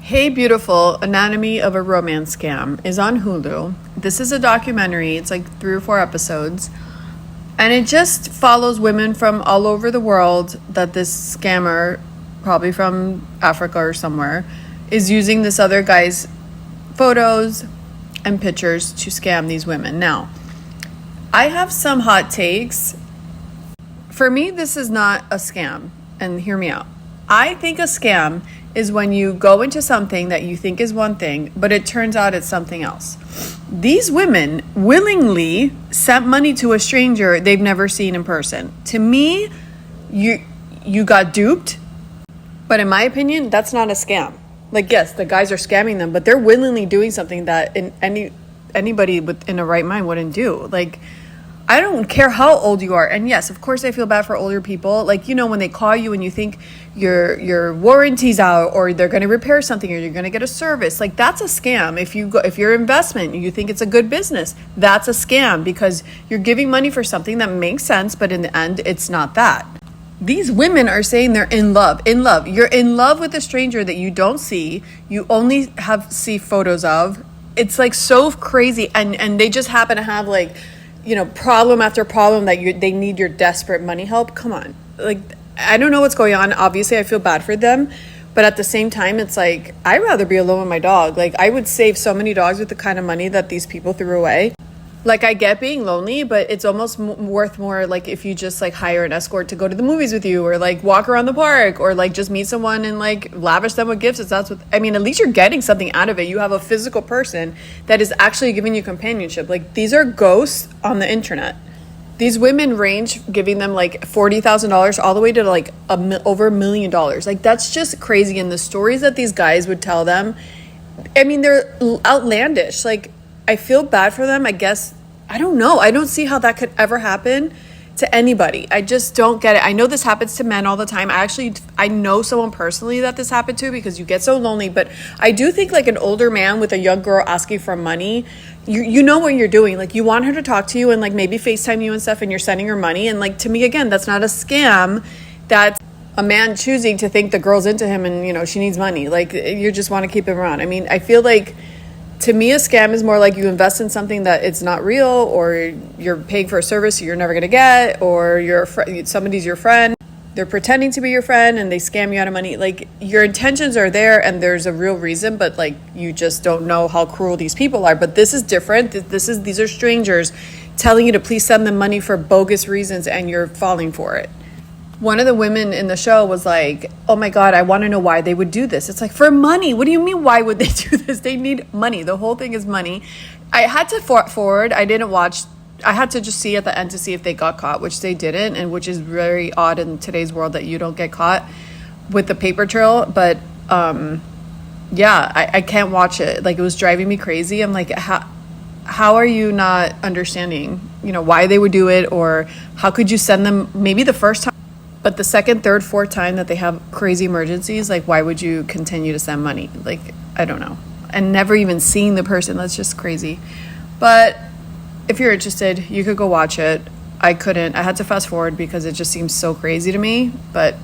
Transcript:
Hey Beautiful, Anatomy of a Romance Scam is on Hulu. This is a documentary. It's like 3 or 4 episodes. And it just follows women from all over the world that this scammer, probably from Africa or somewhere, is using this other guy's photos and pictures to scam these women. Now, I have some hot takes. For me, this is not a scam. And hear me out. I think a scam is when you go into something that you think is one thing, but it turns out it's something else. These women willingly sent money to a stranger they've never seen in person. To me, you got duped, but in my opinion, that's not a scam. Like, yes, the guys are scamming them, but they're willingly doing something that anybody within a right mind wouldn't do. Like, I don't care how old you are. And yes, of course I feel bad for older people. Like, you know, when they call you and you think your warranty's out or they're going to repair something or you're going to get a service, like that's a scam. If your investment, you think it's a good business, that's a scam because you're giving money for something that makes sense, but in the end, it's not that. These women are saying they're in love. You're in love with a stranger that you don't see. You only see photos of. It's like so crazy. And they just happen to have like, you know, problem after problem that they need your desperate money help. Come on. Like, I don't know what's going on. Obviously, I feel bad for them. But at the same time, it's like, I'd rather be alone with my dog. Like, I would save so many dogs with the kind of money that these people threw away. Like, I get being lonely, but it's almost worth more, like, if you just, like, hire an escort to go to the movies with you or, like, walk around the park or, like, just meet someone and, like, lavish them with gifts. That's what, I mean, at least you're getting something out of it. You have a physical person that is actually giving you companionship. Like, these are ghosts on the internet. These women range giving them, like, $40,000 all the way to, like, over $1 million. Like, that's just crazy. And the stories that these guys would tell them, I mean, they're outlandish. Like, I feel bad for them, I guess. I don't know. I don't see how that could ever happen to anybody. I just don't get it. I know this happens to men all the time. I know someone personally that this happened to because you get so lonely. But I do think like an older man with a young girl asking for money, you know what you're doing. Like you want her to talk to you and like maybe FaceTime you and stuff and you're sending her money. And like to me, again, that's not a scam. That's a man choosing to think the girl's into him and, you know, she needs money. Like you just want to keep him around. I mean, I feel like to me, a scam is more like you invest in something that it's not real, or you're paying for a service you're never going to get, or somebody's your friend. They're pretending to be your friend and they scam you out of money. Like your intentions are there and there's a real reason, but like you just don't know how cruel these people are. But this is different. These are strangers telling you to please send them money for bogus reasons and you're falling for it. One of the women in the show was like, oh my God, I want to know why they would do this. It's like, for money. What do you mean, why would they do this? They need money. The whole thing is money. I had to forward. I didn't watch. I had to just see at the end to see if they got caught, which they didn't, and which is very odd in today's world that you don't get caught with the paper trail. But yeah, I can't watch it. Like, it was driving me crazy. I'm like, how are you not understanding, you know, why they would do it, or how could you send them maybe the first time? But the second, third, fourth time that they have crazy emergencies, like, why would you continue to send money? Like, I don't know. And never even seeing the person, that's just crazy. But if you're interested, you could go watch it. I couldn't. I had to fast forward because it just seems so crazy to me. But